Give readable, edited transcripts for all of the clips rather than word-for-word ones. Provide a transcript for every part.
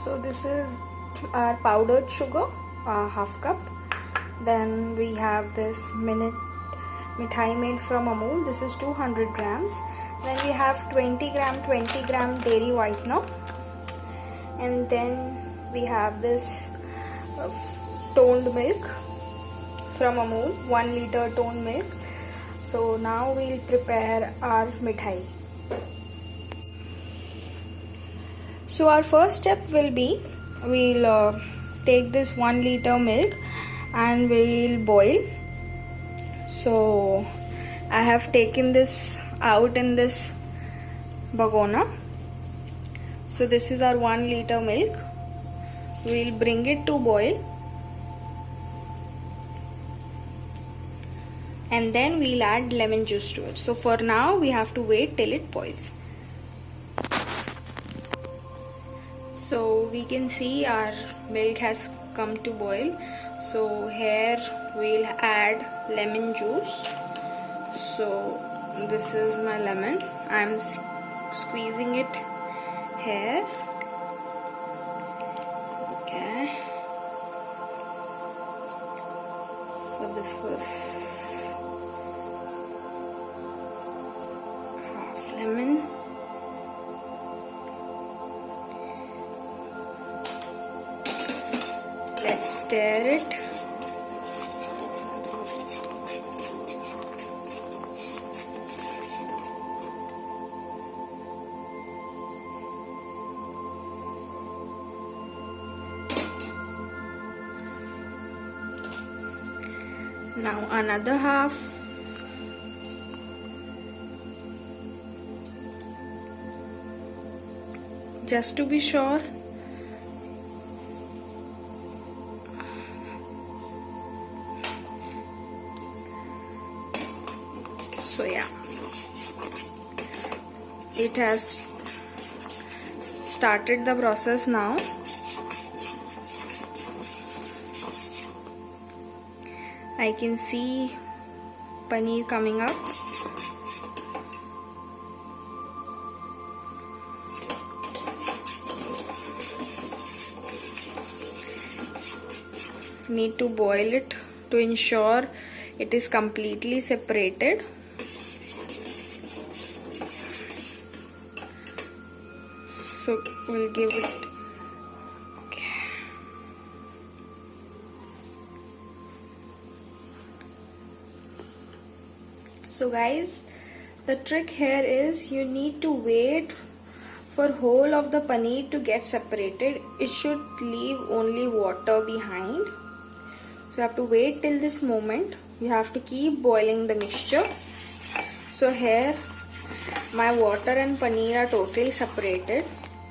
So this is our powdered sugar, half cup. Then we have this Mithai made from Amul. This is 200 grams. Then we have 20 gram dairy whitener. And then we have this toned milk from Amul, 1 liter toned milk. So now we'll prepare our mithai. So our first step will be, we'll take this 1 liter milk and we'll boil. So I have taken this out in this bagona. So this is our 1 liter milk. We'll bring it to boil. And then we'll add lemon juice to it. So for now we have to wait till it boils. So we can see our milk has come to boil. So here we'll add lemon juice. So this is my lemon. I'm squeezing it here. Okay. So this was lemon. Let's stir it. Now another half. Just to be sure. So yeah, it has started the process now. I can see paneer coming up. Need to boil it to ensure it is completely separated. So we'll give it. Okay. So guys, the trick here is you need to wait for whole of the paneer to get separated. It should leave only water behind. So you have to wait till this moment. You have to keep boiling the mixture. So here my water and paneer are totally separated.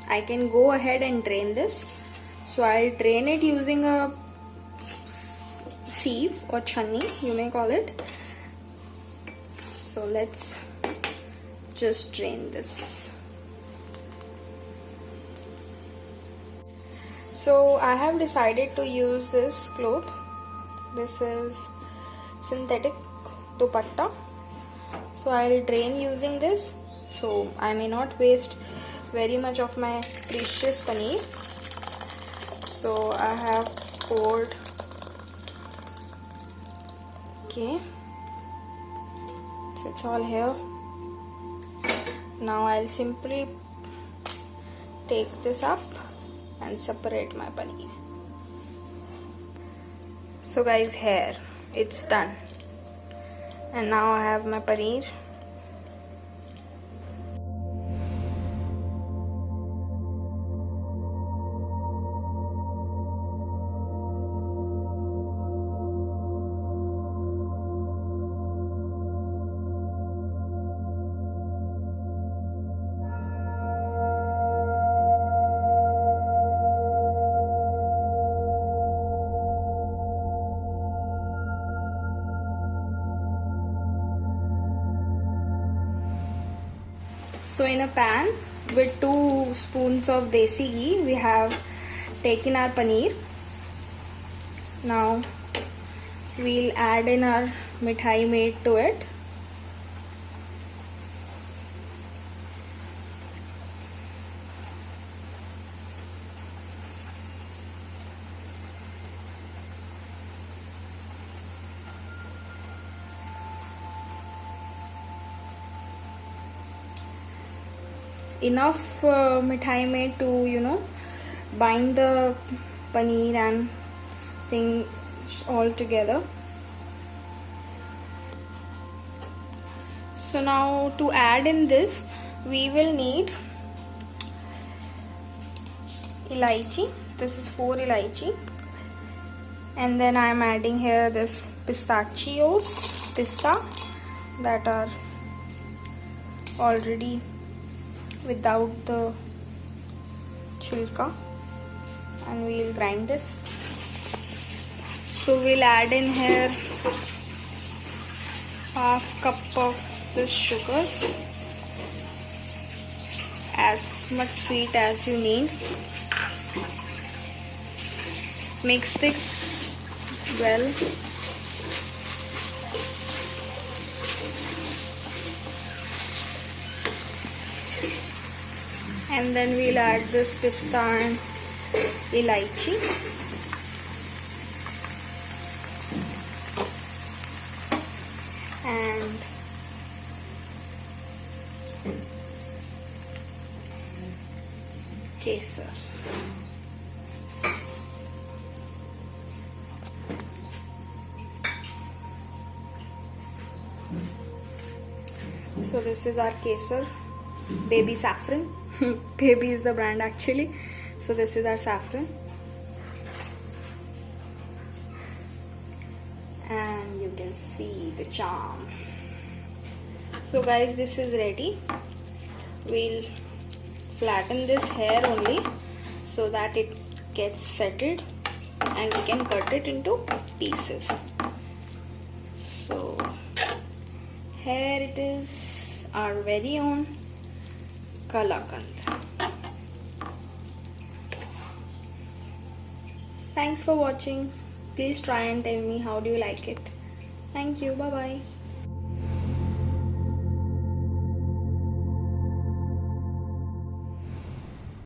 I can go ahead and drain this. So I'll drain it using a sieve or chhanni, you may call it. So let's just drain this. So I have decided to use this cloth. This is synthetic dupatta. So I'll drain using this. So I may not waste very much of my precious paneer. So I have poured. Okay. So it's all here. Now I'll simply take this up and separate my paneer. So guys, here it's done. And now I have my paneer. So in a pan with 2 spoons of desi ghee, we have taken our paneer. Now we'll add in our mithai made to it. enough mithai made to bind the paneer and thing all together. So now to add in this, we will need Elaichi. This is 4 Elaichi, and then I am adding here this pista that are already without the chilka, and we will grind this. So we'll add in here half cup of this sugar, as much sweet as you need. Mix this well. And then we'll add this pista and elaichi. And Kesar. So this is our Kesar, baby saffron. Baby is the brand actually. So this is our saffron. And you can see the charm. So guys, this is ready. We'll flatten this hair only so that it gets settled and we can cut it into pieces. So here it is, our very own Kalakand. Thanks for watching. Please try and tell me how do you like it. Thank you. Bye bye.